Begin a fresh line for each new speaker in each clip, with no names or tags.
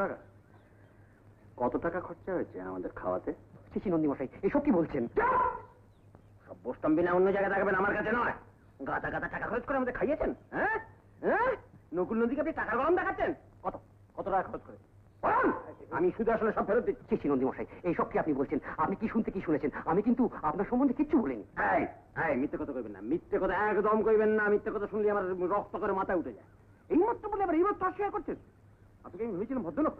টাকা? কত টাকা খরচা হয়েছে আমাদের খাওয়াতে?
শিশি নন্দী মশাই, এসব কি বলছেন?
সব বসতাম বিনা অন্য জায়গায় থাকবেন, আমার কাছে নয়। গাদা গাদা টাকা খরচ করে আমাদের খাইয়েছেন। হ্যাঁ হ্যাঁ, নকুল নদীকে আপনি টাকার গরম দেখাচ্ছেন। কত কত টাকা খরচ করে? আমি শুধু আসলে সব ফেরত দিচ্ছি।
শিশি নন্দী মশাই, এইসব কি আপনি বলছেন? আপনি কি শুনতে কি শুনেছেন? আমি কিন্তু আপনার সম্বন্ধে কিচ্ছু বলিনি।
মিথ্যে কথা কইবেন না, মিথ্যে কথা একদম কইবেন না। মিথ্যে কথা শুনলে আমার রক্ত করে মাথায় উঠে যায়। এই মাত্র বলে আবার এই মাত্র অস্বীকার করছেন। আপনাকে আমি ভেবেছিলাম ভদ্রলোক,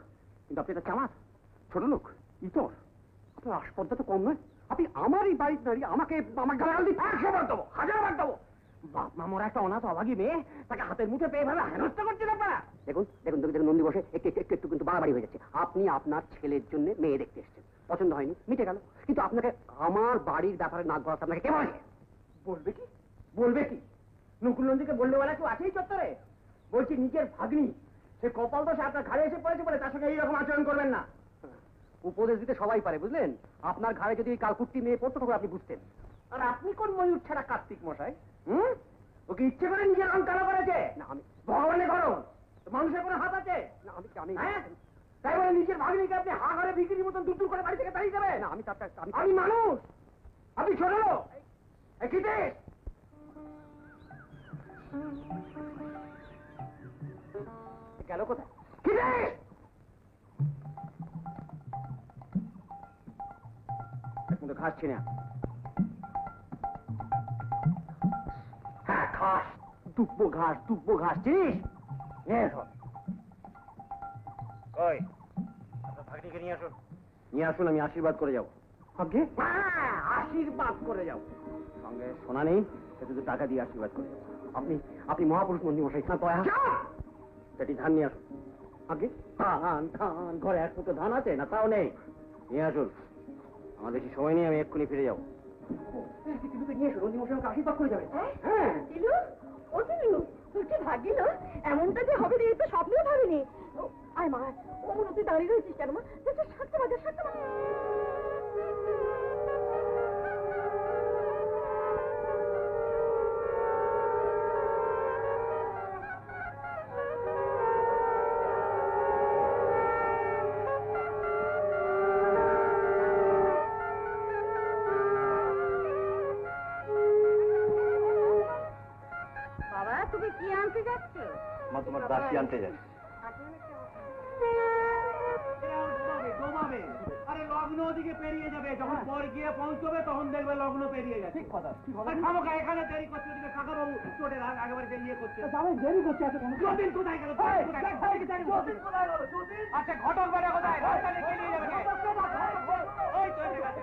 কিন্তু আপনি একটা চামার, ছোট লোক, ইতর। আপনার আসপর্দা তো কম নয়। আপনি আমারই বাড়ির নারী, আমাকে আমার গালাগাল দিয়ে 100 বার দেবো, 1000 বার দেবো। বাপ মা মোরা একটা অনাথ অভাগী মেয়ে, তাকে হাতের মুঠে পেয়ে ফেলা হেনস্থা করছেন আপনারা।
দেখুন দেখুন দেখুন নন্দী বসে একটু একটু একটু কিন্তু বাড়াবাড়ি হয়ে যাচ্ছে। আপনি আপনার ছেলের জন্য মেয়ে দেখতে এসেছেন, পছন্দ হয়নি, মিটে গেল। কিন্তু আপনাকে আমার বাড়ির ব্যাপারে নাক গলাতে আপনাকে কে বলেছে?
বলবে কি বলবে কি? নকুল নন্দীকে বললে বলা কেউ আছেই চত্বরে? বলছি নিজের ভাগ্নি, সে কপাল তো সে আপনার ঘাড়ে এসে পড়েছে বলে তার সঙ্গে এইরকম আচরণ করবেন না।
উপদেশ দিতে সবাই পারে, বুঝলেন? আপনার ঘাড়ে যদি কালকুট্টি মেয়ে পড়তো তখন আপনি বুঝতেন।
আর আপনি কোন ময়ূর ছাড়া কার্তিক মশাই? ওকে ইচ্ছে করে নিজের রং কালো করেছে?
না আমি
ভগবানের গরম, মানুষের কোনো হাত আছে?
না আমি
তাই বলে নিজের ভাগ্নিকে আপনি হা ঘরে বিক্রির মতন দূর দূর করে বাড়ি থেকে তাড়িয়ে দেবেন?
না আমি
আমি মানুষ, আপনি ছোট লোক। গেল কোথায়? খাচ্ছি না। হ্যাঁ ঘাস, দুব্বো ঘাস চিনিস? আপনার ভাগ্নিকে নিয়ে আসুন, নিয়ে আসুন, আমি আশীর্বাদ করে যাবো। আশীর্বাদ করে যাবো, সঙ্গে সোনা নেই, শুধু টাকা দিয়ে আশীর্বাদ করে যাবো।
আপনি মহাপুরুষ নন্দী মশাই,
সেটি ধান নিয়ে আসুন।
আগে
ধান ঘরে এক ফুটো ধান আছে না? তাও নেই, নিয়ে আসুন। আমার বেশি সময় নেই, আমি এক্ষুনি ফিরে যাবো।
আশীর্বাদ করে যাবে।
ভাগিল এমনটা যে হবে তো স্বপ্নেও ভাবিনি। আয় মা, ও মনে তুই দাঁড়িয়ে রয়েছিস কেন মা? 7টা বাজে, 7টা বাজে। বাবা তুমি কি আনতে যাচ্ছ?
মা তোমার দাসী আনতে যাচ্ছি। আরে লগ্ন ওদিকে পেরিয়ে যাবে, যখন পর গিয়ে পৌঁছবে তখন দেখবে লগ্ন পেরিয়ে যাচ্ছে। ঠিক কথা। এখানে দেরি করছে, ওদিকে কাকা বাবু চোটের একেবারে দেরিয়ে করছে।
দেরি করছে এত কেন?
যতীন কোথায় গেল? আচ্ছা ঘটক বেড়া কোথায়? নিয়ে যাবে। ওই তো এসে গেছে।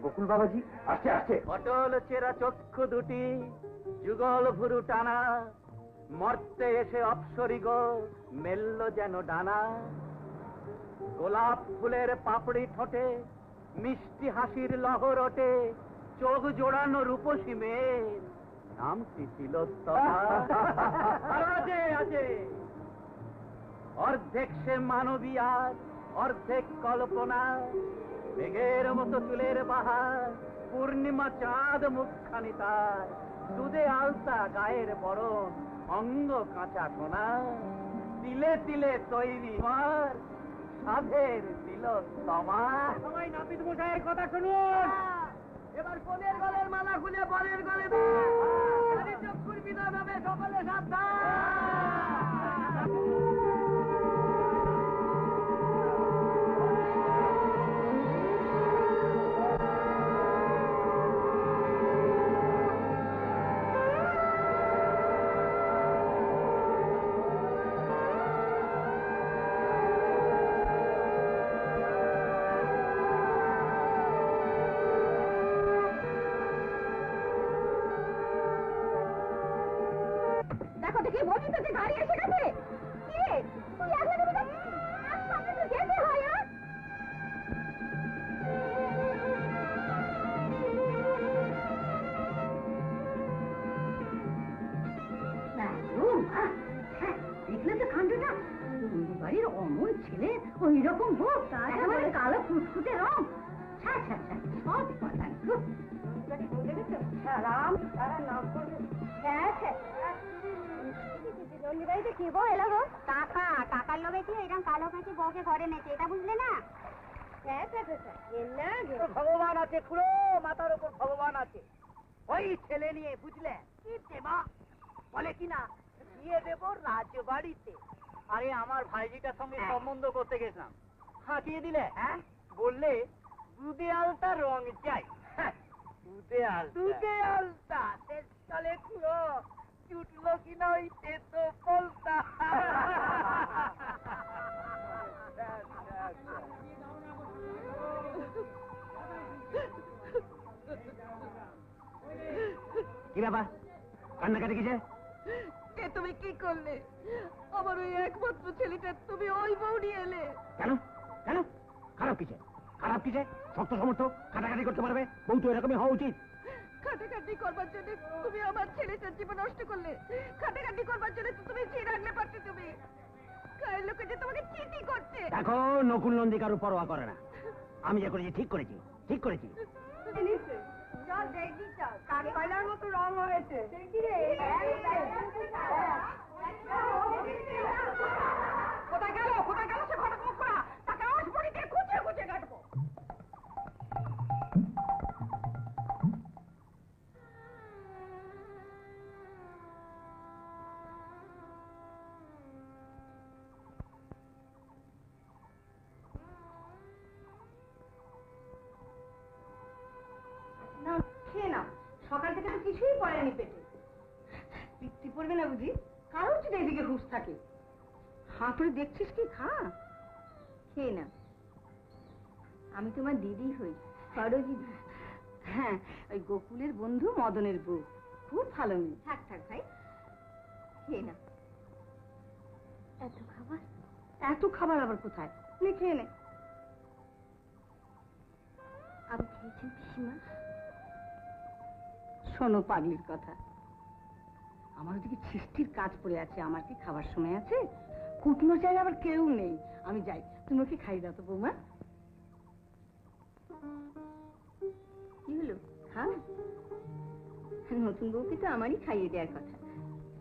গোকুল বাবাজি
আসছে আসছে।
অটল চেরা চক্ষু দুটি, যুগল ভুরু টানা, মর্তে এসে অপসরি গো মেলল যেন ডানা। গোলাপ ফুলের পাপড়ি ঠোঁটে মিষ্টি হাসির লহর ওঠে, চোখ জোড়ানো রূপসী মেয়ের নাম কি তিলোত্তমা। আছে আছে, অর্ধেক সে মানবী আর অর্ধেক কল্পনা। মেঘের মতো চুলের বাহার, পূর্ণিমা চাঁদ মুখখানি তার, দুধে আলতা গায়ের বরণ, অঙ্গ কাঁচা সোনা। তিলে তিলে তৈরি মার সাধের তিলোত্তমা। সবাই নাপিত মশাইয়ের কথা শুনুন। এবার কোনের গলের মালা খুলে বরের গলে চক্ষুর বিধান হবে, সকলে সাবধান।
কাণ্ড না, বাড়ির অমন ছেলে ওই রকম হোক, একেবারে কালো ফুটফুটে রং, সব কথা কি বউ এলো গো? টাকার লোভে কি এরকম কালো কাঁচি বউকে ঘরে নেছে, এটা বুঝলে না?
ভগবান আছে খুড়ো, মাথার উপর ভগবান আছে। ওই ছেলে নিয়ে বুঝলে কি দেবা বলে কিনা বিয়ে দেবো রাজবাড়িতে। আরে আমার ভাইজিটার সঙ্গে সম্বন্ধ করতে গেছিলাম, হাঁকিয়ে দিলে। হ্যাঁ বললে দুধে আলতা রং চাই। দুধে আলতা চলে খুড়ো, জুটলো কিনা ওই তো বলতা।
কি ব্যাপার, কান্নাকাটি কিসে?
তুমি কি করলে? আমার ওই একমাত্র ছেলেটা তুমি ওই বউ নিয়ে এলে।
কেন কেন খারাপ কিসে? খারাপ কিসে? শক্ত সমর্থ কাটাকাটি করতে পারবে, বউ তো এরকমই হওয়া উচিত।
খাটাখাটি করবার জন্য তুমি আমার ছেলেটার জীবন নষ্ট করলে। খাটাখাটি করবার জন্য তুমি চেয়ে রাখলে পারতে। তুমি গায়ের লোকে যে তোমাকে চিঠি করছে।
দেখো, নকুল নন্দী কারো পরোয়া করে না। আমি যে করেছি ঠিক করেছি, ঠিক করেছি।
চল দেখবি, চল কাক কয়লার মতো রং হয়েছে। কোথায় গেল সে ঘটক মুখ করা? তাকে আসবড়ি দিয়ে খুঁজে খুঁজে কাটবো। না খেয়ে নাও, সকাল থেকে তো কিছুই পড়েনি পেটে। তৃপ্তি পড়বে না বুঝি? কারোর যদি এদিকে হুঁশ থাকে। হাঁ করে দেখছিস কি? খা, খেয়ে না। আমি তোমার দিদি হই, সরোজিনী। হ্যাঁ, ওই গোকুলের বন্ধু মদনের বউ, খুব ভালো মেয়ে। থাক ভাই, খেয়ে না। এত খাবার আবার কোথায়? তুমি খেয়ে নে। আমি খেয়েছি পিসিমা। শোনো পাগলির কথা, আমার ওদিকে সৃষ্টির কাজ পড়ে আছে, আমার কি খাবার সময় আছে? কুটনোর জায়গায় আবার কেউ নেই, আমি যাই। তুমি কি খাই দাও তো বৌমা। কি হলো? খাও, নতুন বউকে তো আমারই খাইয়ে দেওয়ার কথা।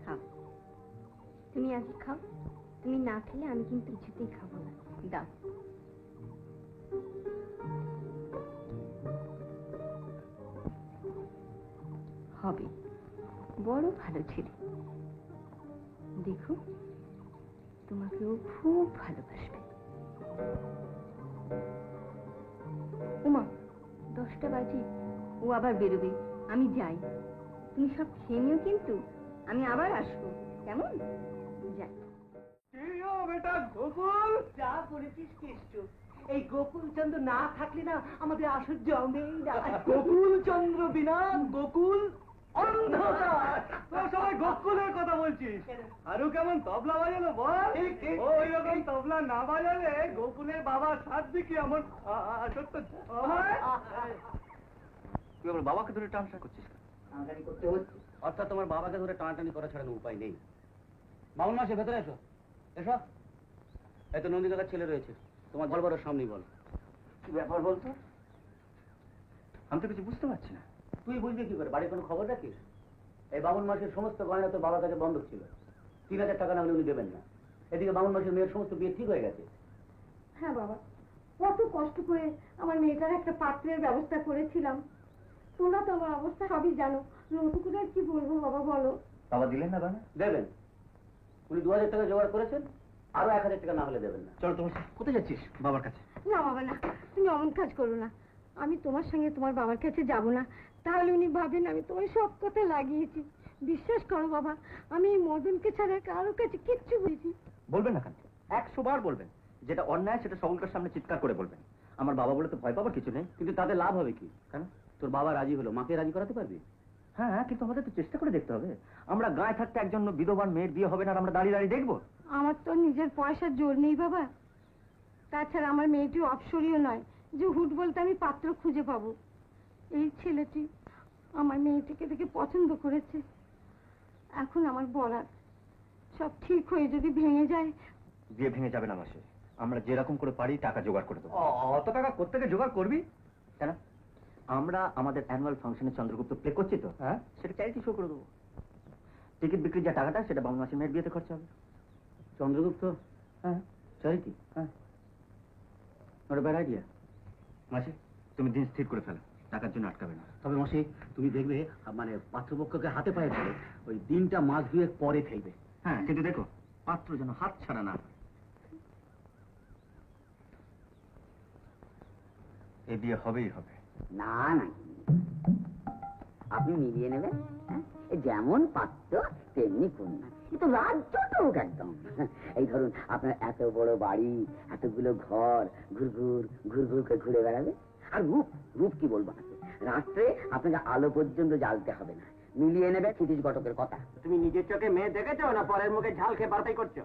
খাও, তুমি আগে খাও। তুমি না খেলে আমি কিন্তু কিছুতেই খাবো না। দাও। হবে, বড় ভালো ছেলে। দেখো, তোমাকেও খুব ভালোবাসবে। উমা, 10টা বাজে, ও আবার বেরোবে। আমি যাই, তুমি সব খেয়ে নিও কিন্তু। আমি আবার আসবো, কেমন? যাই।
বেটা গোকুল, যা করেছিস কৃষ্ণ। এই গোকুল চন্দ্র না থাকলে না আমাদের আসর জমেই না। গোকুল চন্দ্র বিনা গোকুল অন্ধকার। তোরা সবাই গোকুলের কথা বলছিস। আরো কেমন তবলা বাজালো বল? ওই রকম তবলা না বাজালে গোকুলের বাবার সাত দিকে আমার আসর তো
তুই আমার বাবাকে ধরে টানটা করছিস?
টানাটানি করতে হচ্ছে।
অর্থাৎ তোমার বাবাকে ধরে টানাটানি করা ছাড়া উপায় নেই। মামুন মাসে ভেতরে এসো, এসো। এই তো নন্দী কাকার ছেলে রয়েছে, তোমার বলবার সামনেই বল।
কি ব্যাপার বলতো?
আমি তো কিছু বুঝতে পারছি না। তুই বুঝবি কি করে? বাড়ির কোনো খবর রাখিস? এই বামুন মাসের সমস্ত গয়না তো বাবার কাছে বন্ধক ছিল, 3000 টাকা না হলে উনি দেবেন না। এদিকে বামুন মাসের মেয়ের সমস্ত বিয়ে ঠিক হয়ে গেছে।
হ্যাঁ বাবা, কত কষ্ট করে আমার মেয়েটার একটা পাত্রের ব্যবস্থা করেছিলাম। তোমরা তো আমার অবস্থা সবই জানো। নতুন আর কি বলবো বাবা, বলো।
বাবা দিলেন না? বাবা দেবেন। উনি 2000 টাকা জোগাড় করেছেন, আরো 1000 টাকা না হলে দেবেন না। চলো, তোমার কোথায় যাচ্ছিস? বাবার কাছে।
না বাবা না, তুমি অমন কাজ করো না। আমি তোমার সঙ্গে তোমার বাবার কাছে যাব না, তাহলে উনি ভাবেন আমি তোমার সব কথা লাগিয়েছি। বিশ্বাস করো বাবা, আমি এই মদনকে ছাড়া কারো কাছে কিচ্ছু বলছি।
বলবেন না কেন? 100 বার বলবেন। যেটা অন্যায় সেটা সকলকার সামনে চিৎকার করে বলবেন। আমার বাবা বলে তো ভয় পাবার কিছু নেই। কিন্তু তাতে লাভ হবে কি? কেন? তোর বাবা রাজি হলো, মাকে রাজি করাতে পারবি? হ্যাঁ, কিন্তু আমাদের তো চেষ্টা করে দেখতে হবে। আমরা গায়ে থাকতে একজন বিধবার মেয়ের বিয়ে হবে না আর আমরা দাঁড়িয়ে দাঁড়িয়ে দেখবো?
আমার তো নিজের পয়সার জোর নেই বাবা। তাছাড়া আমার মেয়েটি অপসরীয় নয় যে হুট বলতে আমি পাত্র খুঁজে পাবো। এই ছেলেটি আমার মেয়েটিকে দেখে পছন্দ করেছে। এখন আমার বলার, সব ঠিক হয়ে যদি ভেঙে যায়?
বিয়ে ভেঙে যাবে না মাসি, আমরা যেরকম করে পারি টাকা জোগাড় করে দেবো।
অত টাকা কোত্থেকে জোগাড় করবি?
কেন? আমরা আমাদের অ্যানুয়াল ফাংশনে চন্দ্রগুপ্ত প্লে করছি তো,
হ্যাঁ,
সেটা চ্যারিটি শো করে দেবো। টিকিট বিক্রি যা টাকাটা সেটা বাবু মাসি মেয়ের বিয়েতে খরচা হবে।
চন্দ্রগুপ্ত?
হ্যাঁ, চ্যারিটি।
হ্যাঁ,
নট ব্যাড আইডিয়া। মাসি তুমি দিন স্থির করে ফেলো, টাকার জন্য আটকাবে না।
তবে মাসি তুমি দেখবে মানে পাত্রপক্ষকে হাতে পায়ে ধরে ওই দিনটা মাস দুয়েক পরে ফেলবে।
হ্যাঁ, কিন্তু দেখো পাত্র যেন হাত ছাড়া না হয়। এই বিয়ে হবেই হবে।
না না, আপনি মিলিয়ে নেবেন, হ্যাঁ? এই যেমন পাত্র তেমনি কন্যা, কিন্তু রাজ্যটুক একদম। এই ধরুন আপনার এত বড় বাড়ি, এতগুলো ঘর, ঘুরঘুর ঘুরঘুর করে ঘুরে বেড়াবে। আর রূপ, রূপ কি বলবো আপনাকে, রাত্রে আপনাকে আলো পর্যন্ত জ্বালতে হবে না। মিলিয়ে নেবে ক্ষিতিশ ঘটকের কথা।
তুমি নিজের চোখে মেয়ে দেখেছো না পরের মুখে ঝাল খেয়ে বারতাই করছো?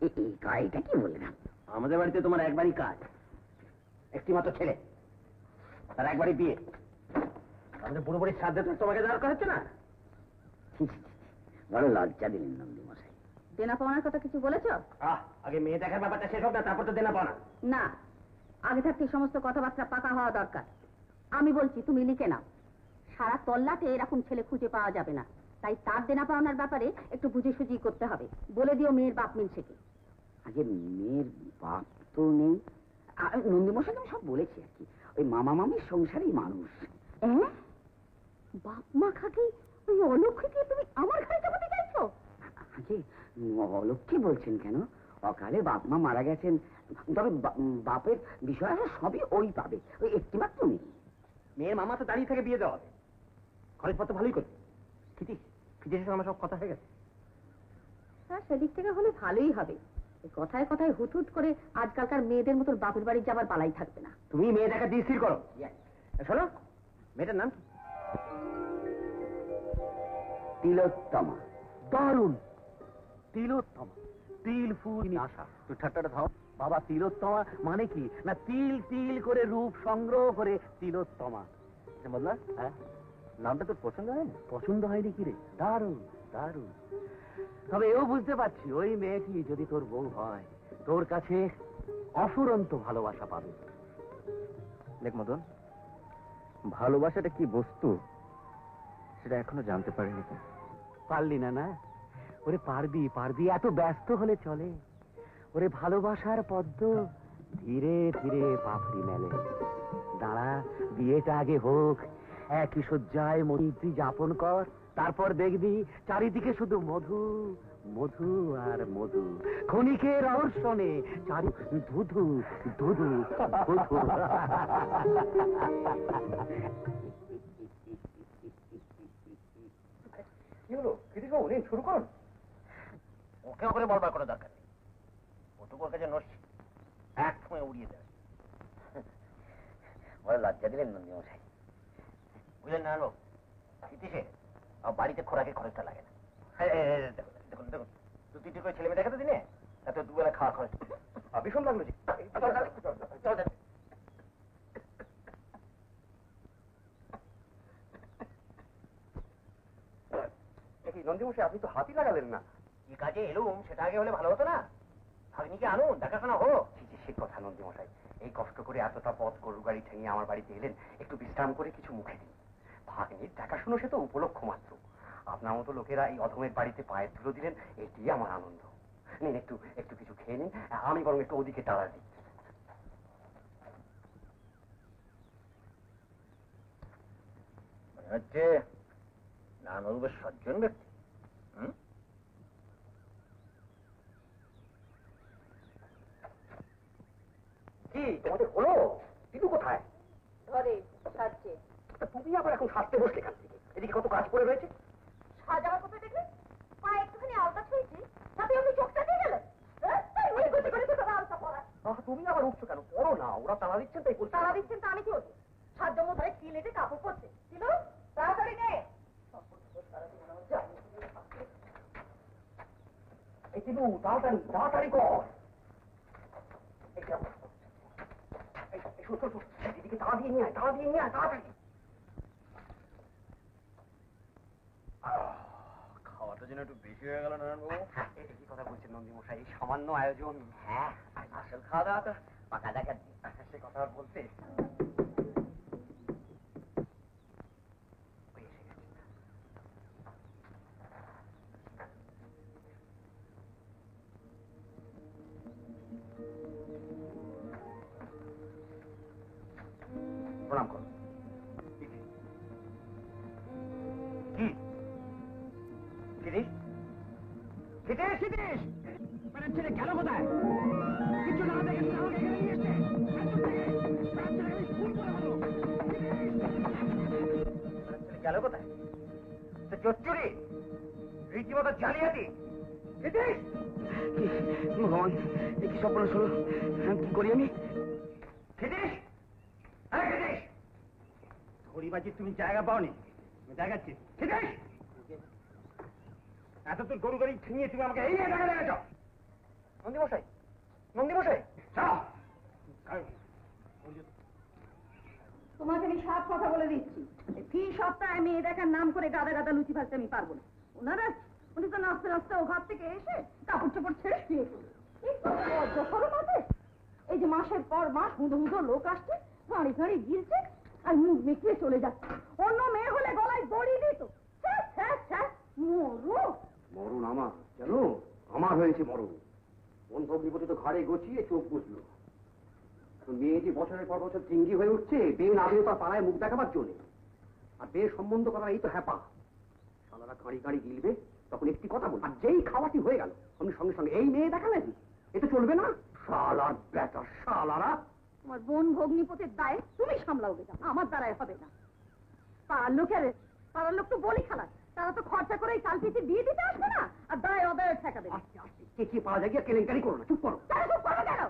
এই কাজটা কি বললাম?
আমাদের বাড়িতে তোমার একবারই কাজ, একটি মাত্র ছেলে, তার একবারই বিয়ে। আমাদের বুড়ো বুড়ির সাথে তো তোমাকে দরকার হচ্ছে না।
বড় লজ্জা দিলেন নন্দী মশাই।
দেনা পাওনার কথা কিছু বলেছ?
আগে মেয়ে দেখার ব্যাপারটা শেষ হোক না, তারপর তো দেনা পাওনা।
না, আগে থাকতে সমস্ত কথাবার্তা পাকা হওয়া দরকার। আমি বলছি তুমি লিখে নাও, সারা তল্লাটে এরকম ছেলে খুঁজে পাওয়া যাবে না, তাই তার দেনা পাওনার ব্যাপারে একটু বুঝে সুঝি করতে হবে। বলে দিও মেয়ের বাপ মিলছে কি।
আগে মেয়ের বাপ তো নেই, নন্দী মশাই আমি সব বলেছি আর কি, ওই মামা মামির সংসারেই মানুষ।
বাপ মা খাকি ওই অলক্ষীকে তুমি আমার ঘরে চাপাতে চাইছো?
আগে অলক্ষী বলছেন কেন? অকালে বাপ মা মারা গেছেন, তবে বাপের বিষয় সবই ওই পাবে, ওই একটি মাত্র নেই।
মেয়ের মামা তো দাঁড়িয়ে থেকে বিয়ে দেওয়া হবে, খরচপত্র ভালোই করবে। খিটিশের সঙ্গে আমার সব কথা হয়ে গেছে।
হ্যাঁ, সেদিক থেকে হলে ভালোই হবে। এই কথায় কথায় হুট হুট করে আজকালকার মেয়েদের মতো বাপের বাড়ি যাবার পালাই থাকবে না।
তুমি মেয়ে দেখা দিয়ে স্থির করো। শোনো, মেয়েটার নাম কি?
তিলোত্তমা।
দারুণ, তিলোত্তমা। তিল ফুল আশা। তুই ঠাট্টাটা থাও। বাবা, তিলোত্তমা মানে কি না, তিল তিল করে রূপ সংগ্রহ করে তিলোত্তমা। বললা? হ্যাঁ, নামটা তোর পছন্দ হয়নি? পছন্দ হয়নি কি রে? দারুণ দারুণ। তবে এও বুঝতে পারছি ওই মেয়েটি যদি তোর বউ হয়, তোর কাছে অফুরন্ত ভালোবাসা পাবে।
দেখ মদন, ভালোবাসাটা কি বস্তু সেটা এখনো জানতে পারিনি।
পারলি না? না ওরে, পারবি পারবি, এত ব্যস্ত হলে চলে। ওরে ভালোবাসার পদ্ম ধীরে ধীরে পাপড়ি মেলে। দাঁড়া, বিয়েটা আগে হোক, একই শয্যায় মৈত্রী যাপন কর, তারপর দেখবি চারিদিকে শুধু মধু মধু আর মধু। ক্ষণিকের অর্শনে চারি ধুধু ধুধু ধুধু। কি হলো কৃতিকবাবু, নিন শুরু করুন। ওকে ওখানে বলবার কোনো দরকার নেই, ওটুকুর কাছে নড়ছি, এক সময় উড়িয়ে দেয়।
বড় লজ্জা দিলেন নন্দী মশাই।
বুঝলেন না লোক, ইতিসে বাড়িতে খোরাকে খরচটা লাগে না। দেখুন দেখুন দেখুন, দু তিনটে করে ছেলে মেয়ে দেখাতে দিনে, এত দুবেলা খাওয়া খরচ ভীষণ লাগলো। নন্দীমশাই, আপনি তো হাতই লাগালেন না। কি কাজে এলুম সেটা আগে হলে ভালো হতো না? ভাগ্নিকে আনুন, দেখাশোনা হোক।
সে কথা নন্দী মশাই, এই কষ্ট করে এতটা পথ গরু গাড়ি ঠেঙিয়ে আমার বাড়িতে এলেন, একটু বিশ্রাম করে কিছু মুখে দিন। ভাগ্নির দেখাশুনো সে তো উপলক্ষ মাত্র, আপনার মতো লোকেরা এই অধমের বাড়িতে পায়ের ধুলো দিলেন, এটি আমার আনন্দ। নিন, একটু একটু কিছু খেয়ে নিন, আমি বরং একটু ওদিকে টাড়া দিই।
মনে হচ্ছে নানবাবুর সজ্জন ব্যক্তি। কি তোমাদের হলো? টিটু কোথায়?
ঘরে সাজছে।
তুমি আবার এখন সাজতে বসলে এখান থেকে? এদিকে কত কাজ পড়ে রয়েছে।
সাজাবার কোথায় দেখলে? পা একটুখানি আলতা ছুঁয়েছি, তাতে আপনি চোখটা দিয়ে গেলেন।
তুমি আবার উঠছো কেন? করো না, ওরা তাড়া দিচ্ছেন তাই বলছি।
তারা দিচ্ছেন তা আমি কি হচ্ছে? সাত জন্য ধরে কি লেটে কাপড় পরছে ছিল, তাড়াতাড়ি নে।
এই টিটু, তাড়াতাড়ি তাড়াতাড়ি কর। এদিকে তাড়া দিয়ে নিয়ে আয়, তাড়া দিয়ে নিয়ে আয়, তাড়াতাড়ি। খাওয়াটা
জন্য একটু বেশি হয়ে গেল নারায়ণবাবু।
এটা কি কথা বলছেন নন্দী মশাই? এই সামান্য আয়োজন।
হ্যাঁ, আর আসল খাওয়া দাওয়া তো পাকা দেখা
সে কথা আর বলতে। ওই এসে গেছে। প্রণাম করো। কি ক্ষিতীশ, ক্ষিতীশ, আপনার ছেলে গেল কোথায়? কিছু না দেখে আমাকে এখানে নিয়ে এসছে। আপনার ছেলেকে খুন করে হলো। আপনার ছেলে গেল কোথায়? সে চচ্চুরি, রীতিমতো জালিয়াতি। ক্ষিতীশ, ভগবান, কি স্বপ্ন হলো? কি করি আমি? ক্ষিতীশ, আরে ক্ষিতীশ, ঘড়িবাজির তুমি জায়গা পাওনি, আমি দেখাচ্ছি। ক্ষিতীশ, এত তোর গরু গাড়ি ছিনিয়ে তুমি আমাকে এই নিয়ে দেখা দেখাচ্ছ। নন্দীমশাই, নন্দীমশাই,
তোমাকে আমি সব কথা বলে দিচ্ছি। ফি সপ্তাহে মেয়ে দেখার নাম করে গাদা গাদা লুচি ভাজতে আমি পারবো না। ওনারা উনি তো নাচতে নাচতে ও ঘর থেকে এসে কাপড় চোপড় ছেড়ে শুয়ে পড়লো। এই যে মাসের পর মাস হুঁদো হুঁদো লোক আসছে, গাড়ি গাড়ি গিলছে আর মুখ মেকিয়ে চলে যাচ্ছে। অন্য মেয়ে হলে গলায় দড়ি দিত। মরু
মরণ আমার, কেন আমার হয়েছে মরণ। কোন ভগ্নিপতি তো ঘাড়ে গছিয়ে চোখ বুঝলো। মেয়েটি বছরের পর বছর চিঙ্গি হয়ে উঠছে, বিয়ে না দিয়ে তার পাড়ায় মুখ দেখাবার জন্য। আর বিয়ে সম্বন্ধ করার এই তো হ্যাপা। শালারা গাড়ি গাড়ি গিলবে, তখন একটি কথা বল। আর যেই খাওয়াটি হয়ে গেল, আমি সঙ্গে সঙ্গে এই মেয়ে দেখা নাকি? এ তো চলবে না। শালার বেটা, শালারা।
তোমার বোন ভগ্নিপতির দায় তুমি সামলাও বেটা, আমার দ্বারাই হবে না। পাড়ার লোক তো বলি খালাস, তারা তো খরচা করে এই কালপিতে বিয়ে দিতে আসবে না, আর দায় অদায় ঠেকাবে।
আস্তে আস্তে কে কি পাওয়া যায় গিয়ে কেলেঙ্কারি করো না, চুপ করো।
চুপ করো কেন?